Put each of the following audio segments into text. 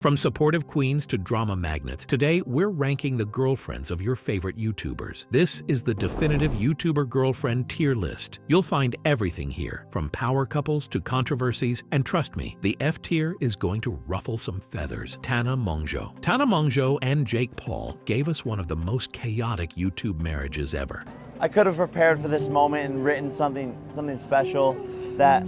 From supportive queens to drama magnets, today we're ranking the girlfriends of your favorite YouTubers. This is the definitive YouTuber girlfriend tier list. You'll find everything here, from power couples to controversies, and trust me, the F tier is going to ruffle some feathers. Tana Mongeau. Tana Mongeau and Jake Paul gave us one of the most chaotic YouTube marriages ever. I could have prepared for this moment and written something special that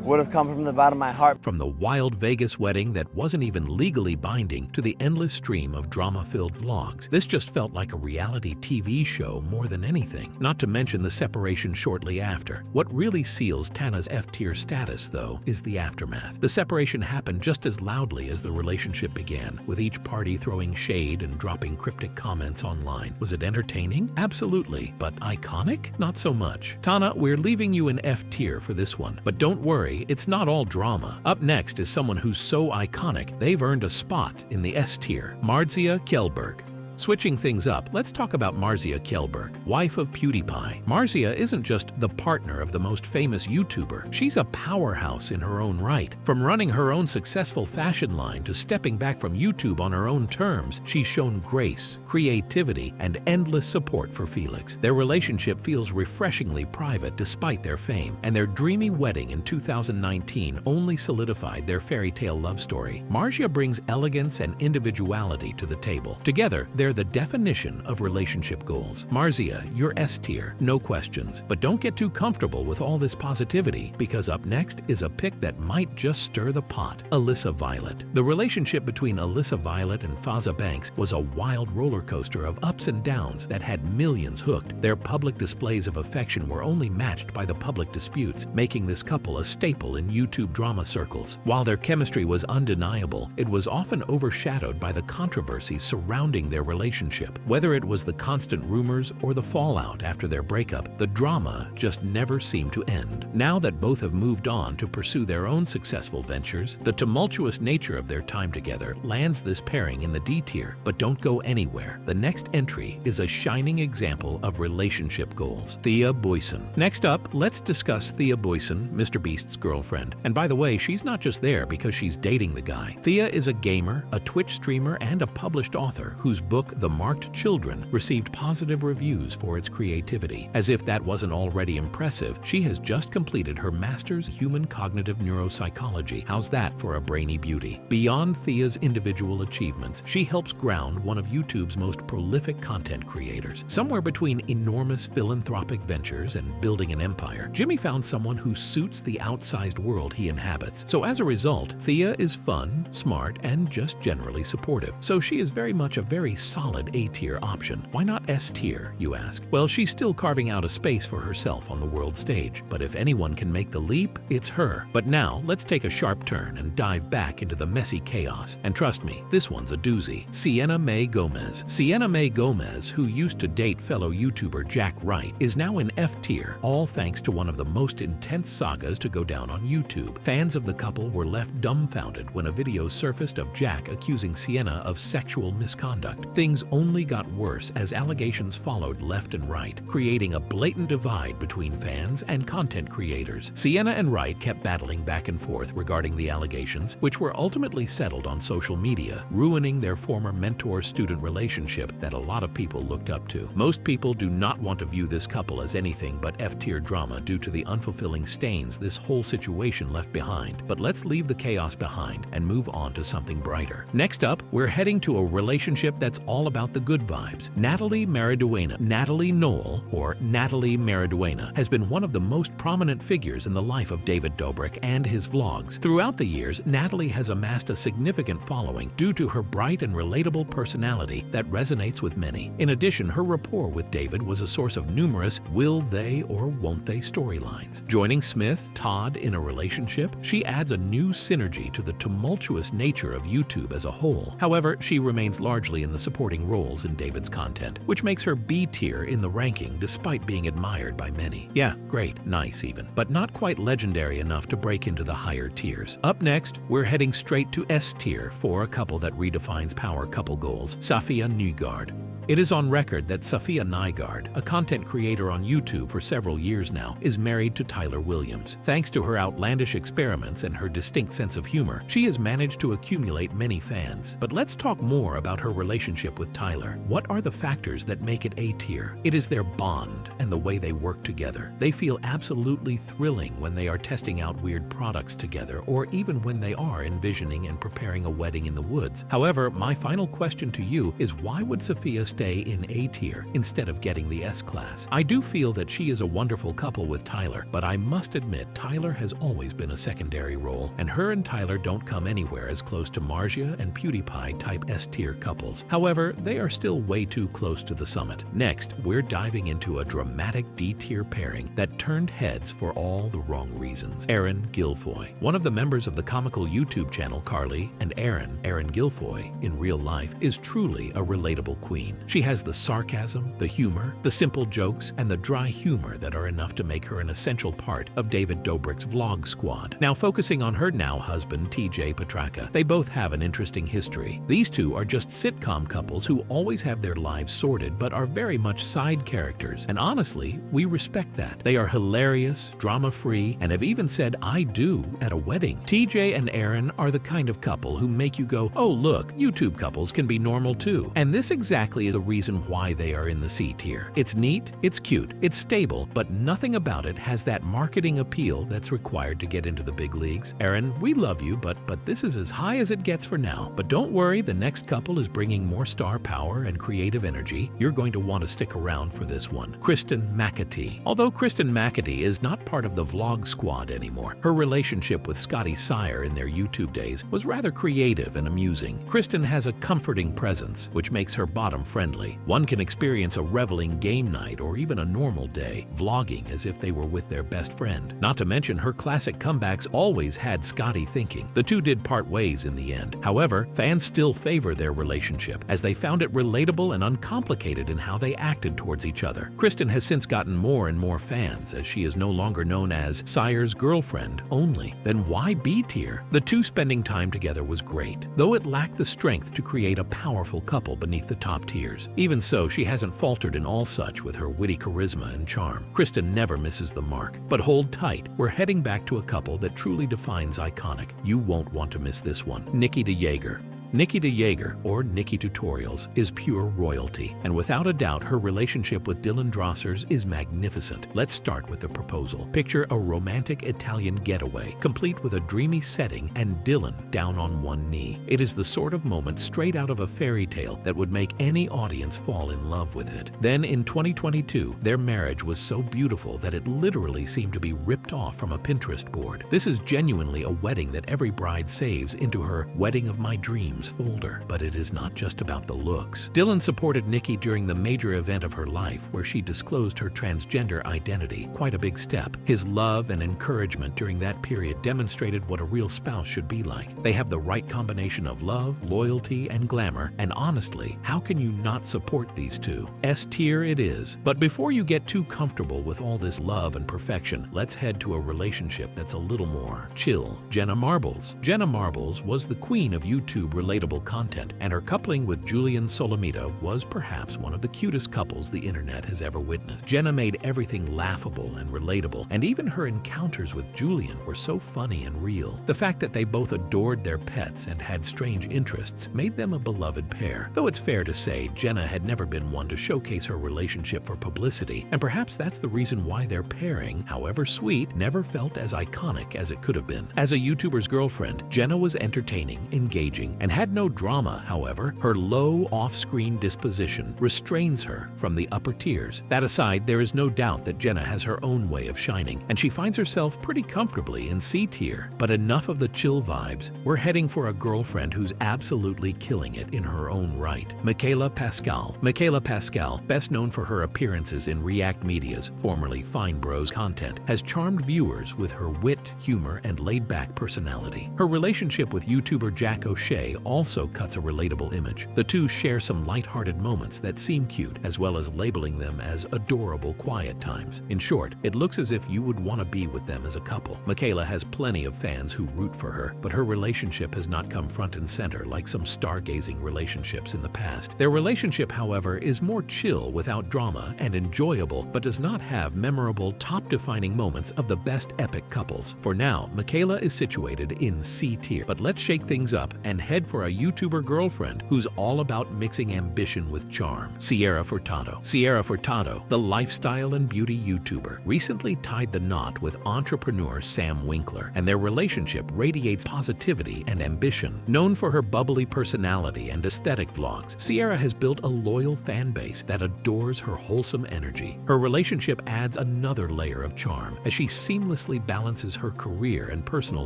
would have come from the bottom of my heart. From the wild Vegas wedding that wasn't even legally binding to the endless stream of drama-filled vlogs, this just felt like a reality TV show more than anything, not to mention the separation shortly after. What really seals Tana's F-tier status, though, is the aftermath. The separation happened just as loudly as the relationship began, with each party throwing shade and dropping cryptic comments online. Was it entertaining? Absolutely. But iconic? Not so much. Tana, we're leaving you in F-tier for this one, but don't worry, it's not all drama. Up next is someone who's so iconic, they've earned a spot in the S tier, Marzia Kjellberg. Switching things up, let's talk about Marzia Kjellberg, wife of PewDiePie. Marzia isn't just the partner of the most famous YouTuber, she's a powerhouse in her own right. From running her own successful fashion line to stepping back from YouTube on her own terms, she's shown grace, creativity, and endless support for Felix. Their relationship feels refreshingly private despite their fame, and their dreamy wedding in 2019 only solidified their fairy tale love story. Marzia brings elegance and individuality to the table. Together, they're the definition of relationship goals. Marzia, you're S tier, no questions. But don't get too comfortable with all this positivity, because up next is a pick that might just stir the pot. Alyssa Violet. The relationship between Alyssa Violet and Faza Banks was a wild roller coaster of ups and downs that had millions hooked. Their public displays of affection were only matched by the public disputes, making this couple a staple in YouTube drama circles. While their chemistry was undeniable, it was often overshadowed by the controversies surrounding their relationship. Whether it was the constant rumors or the fallout after their breakup, the drama just never seemed to end. Now that both have moved on to pursue their own successful ventures, the tumultuous nature of their time together lands this pairing in the D tier. But don't go anywhere. The next entry is a shining example of relationship goals. Thea Boyson. Next up, let's discuss Thea Boyson, Mr. Beast's girlfriend. And by the way, she's not just there because she's dating the guy. Thea is a gamer, a Twitch streamer, and a published author whose book The Marked Children received positive reviews for its creativity. As if that wasn't already impressive, she has just completed her master's human cognitive neuropsychology. How's that for a brainy beauty? Beyond Thea's individual achievements, she helps ground one of YouTube's most prolific content creators. Somewhere between enormous philanthropic ventures and building an empire, Jimmy found someone who suits the outsized world he inhabits. So as a result, Thea is fun, smart, and just generally supportive. So she is very much a very solid A-tier option. Why not S-tier, you ask? Well, she's still carving out a space for herself on the world stage. But if anyone can make the leap, it's her. But now, let's take a sharp turn and dive back into the messy chaos. And trust me, this one's a doozy. Sienna Mae Gomez. Sienna Mae Gomez, who used to date fellow YouTuber Jack Wright, is now in F-tier, all thanks to one of the most intense sagas to go down on YouTube. Fans of the couple were left dumbfounded when a video surfaced of Jack accusing Sienna of sexual misconduct. Things only got worse as allegations followed left and right, creating a blatant divide between fans and content creators. Sienna and Wright kept battling back and forth regarding the allegations, which were ultimately settled on social media, ruining their former mentor-student relationship that a lot of people looked up to. Most people do not want to view this couple as anything but F-tier drama due to the unfulfilling stains this whole situation left behind. But let's leave the chaos behind and move on to something brighter. Next up, we're heading to a relationship that's all about the good vibes. Natalie Mariduena. Natalie Knoll, or Natalie Mariduena, has been one of the most prominent figures in the life of David Dobrik and his vlogs. Throughout the years, Natalie has amassed a significant following due to her bright and relatable personality that resonates with many. In addition, her rapport with David was a source of numerous will they or won't they storylines. Joining Smith, Todd in a relationship, she adds a new synergy to the tumultuous nature of YouTube as a whole. However, she remains largely in the supporting roles in David's content, which makes her B tier in the ranking despite being admired by many. Yeah, great, nice even, but not quite legendary enough to break into the higher tiers. Up next, we're heading straight to S tier for a couple that redefines power couple goals, Safia Nygård. It is on record that Safiya Nygaard, a content creator on YouTube for several years now, is married to Tyler Williams. Thanks to her outlandish experiments and her distinct sense of humor, she has managed to accumulate many fans. But let's talk more about her relationship with Tyler. What are the factors that make it A-tier? It is their bond and the way they work together. They feel absolutely thrilling when they are testing out weird products together, or even when they are envisioning and preparing a wedding in the woods. However, my final question to you is, why would Safiya stay in A-tier instead of getting the S-class? I do feel that she is a wonderful couple with Tyler, but I must admit Tyler has always been a secondary role, and her and Tyler don't come anywhere as close to Marja and PewDiePie type S-tier couples. However, they are still way too close to the summit. Next, we're diving into a dramatic D-tier pairing that turned heads for all the wrong reasons. Erin Gilfoy. One of the members of the comical YouTube channel Carly and Erin Gilfoy, in real life, is truly a relatable queen. She has the sarcasm, the humor, the simple jokes, and the dry humor that are enough to make her an essential part of David Dobrik's vlog squad. Now focusing on her now husband, TJ Petraka, they both have an interesting history. These two are just sitcom couples who always have their lives sorted but are very much side characters, and honestly, we respect that. They are hilarious, drama-free, and have even said "I do" at a wedding. TJ and Erin are the kind of couple who make you go, "Oh look, YouTube couples can be normal too." And this exactly is the reason why they are in the C tier. It's neat, it's cute, it's stable, but nothing about it has that marketing appeal that's required to get into the big leagues. Erin, we love you, but this is as high as it gets for now. But don't worry, the next couple is bringing more star power and creative energy. You're going to want to stick around for this one. Kristen McAtee. Although Kristen McAtee is not part of the vlog squad anymore, her relationship with Scotty Sire in their YouTube days was rather creative and amusing. Kristen has a comforting presence, which makes her bottom-friendly. One can experience a reveling game night or even a normal day, vlogging as if they were with their best friend. Not to mention, her classic comebacks always had Scotty thinking. The two did part ways in the end. However, fans still favor their relationship, as they found it relatable and uncomplicated in how they acted towards each other. Kristen has since gotten more and more fans, as she is no longer known as Sire's girlfriend only. Then why B tier? The two spending time together was great, though it lacked the strength to create a powerful couple beneath the top tiers. Even so, she hasn't faltered in all such with her witty charisma and charm. Kristen never misses the mark. But hold tight, we're heading back to a couple that truly defines iconic. You won't want to miss this one. Nikki DeJager. Nikki DeJager, or Nikki Tutorials, is pure royalty, and without a doubt her relationship with Dylan Drossers is magnificent. Let's start with the proposal. Picture a romantic Italian getaway, complete with a dreamy setting and Dylan down on one knee. It is the sort of moment straight out of a fairy tale that would make any audience fall in love with it. Then in 2022, their marriage was so beautiful that it literally seemed to be ripped off from a Pinterest board. This is genuinely a wedding that every bride saves into her wedding of my dreams folder. But it is not just about the looks. Dylan supported Nikki during the major event of her life where she disclosed her transgender identity, quite a big step. His love and encouragement during that period demonstrated what a real spouse should be like. They have the right combination of love, loyalty, and glamour, and honestly, how can you not support these two? S tier it is. But before you get too comfortable with all this love and perfection, let's head to a relationship that's a little more chill. Jenna Marbles. Jenna Marbles was the queen of YouTube relatable content, and her coupling with Julian Solomita was perhaps one of the cutest couples the internet has ever witnessed. Jenna made everything laughable and relatable, and even her encounters with Julian were so funny and real. The fact that they both adored their pets and had strange interests made them a beloved pair. Though it's fair to say Jenna had never been one to showcase her relationship for publicity, and perhaps that's the reason why their pairing, however sweet, never felt as iconic as it could have been. As a YouTuber's girlfriend, Jenna was entertaining, engaging, and had no drama. However, her low off-screen disposition restrains her from the upper tiers. That aside, there is no doubt that Jenna has her own way of shining, and she finds herself pretty comfortably in C tier. But enough of the chill vibes. We're heading for a girlfriend who's absolutely killing it in her own right. Michaela Pascal. Michaela Pascal, best known for her appearances in React Media's, formerly Fine Bros content, has charmed viewers with her wit, humor, and laid-back personality. Her relationship with YouTuber Jack O'Shea also cuts a relatable image. The two share some lighthearted moments that seem cute, as well as labeling them as adorable quiet times. In short, it looks as if you would want to be with them as a couple. Michaela has plenty of fans who root for her, but her relationship has not come front and center like some stargazing relationships in the past. Their relationship, however, is more chill without drama and enjoyable, but does not have memorable, top-defining moments of the best epic couples. For now, Michaela is situated in C tier, but let's shake things up and head for a YouTuber girlfriend who's all about mixing ambition with charm. Sierra Furtado. Sierra Furtado, the lifestyle and beauty YouTuber, recently tied the knot with entrepreneur Sam Winkler, and their relationship radiates positivity and ambition. Known for her bubbly personality and aesthetic vlogs, Sierra has built a loyal fan base that adores her wholesome energy. Her relationship adds another layer of charm as she seamlessly balances her career and personal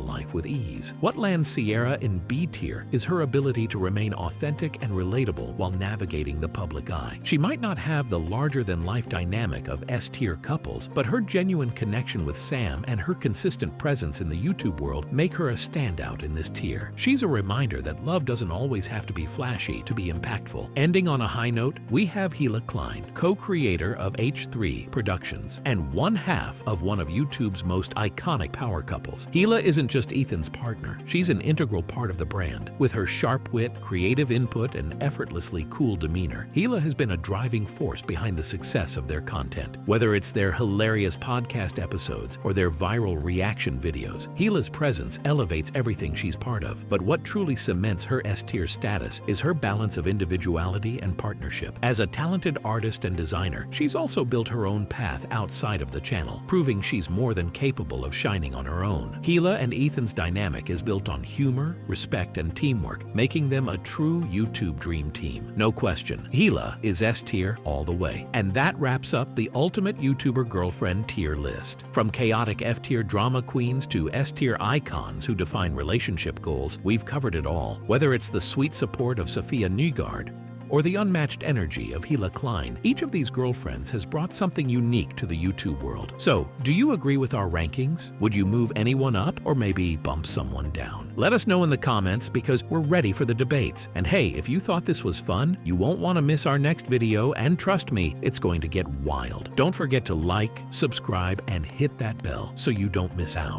life with ease. What lands Sierra in B tier is her ability to remain authentic and relatable while navigating the public eye. She might not have the larger-than-life dynamic of S tier couples, but her genuine connection with Sam and her consistent presence in the YouTube world make her a standout in this tier. She's a reminder that love doesn't always have to be flashy to be impactful. Ending on a high note, we have Hila Klein, co-creator of H3 Productions and one half of one of YouTube's most iconic power couples. Hila isn't just Ethan's partner, she's an integral part of the brand. With her sharp wit, creative input, and effortlessly cool demeanor, Hila has been a driving force behind the success of their content. Whether it's their hilarious podcast episodes or their viral reaction videos, Hila's presence elevates everything she's part of. But what truly cements her S-tier status is her balance of individuality and partnership. As a talented artist and designer, she's also built her own path outside of the channel, proving she's more than capable of shining on her own. Hila and Ethan's dynamic is built on humor, respect, and teamwork, making them a true YouTube dream team. No question, Hila is S-tier all the way. And that wraps up the ultimate YouTuber girlfriend tier list. From chaotic F-tier drama queens to S-tier icons who define relationship goals, we've covered it all. Whether it's the sweet support of Sophia Nygaard or the unmatched energy of Hila Klein, each of these girlfriends has brought something unique to the YouTube world. So, do you agree with our rankings? Would you move anyone up or maybe bump someone down? Let us know in the comments because we're ready for the debates. And hey, if you thought this was fun, you won't want to miss our next video, and trust me, it's going to get wild. Don't forget to like, subscribe, and hit that bell so you don't miss out.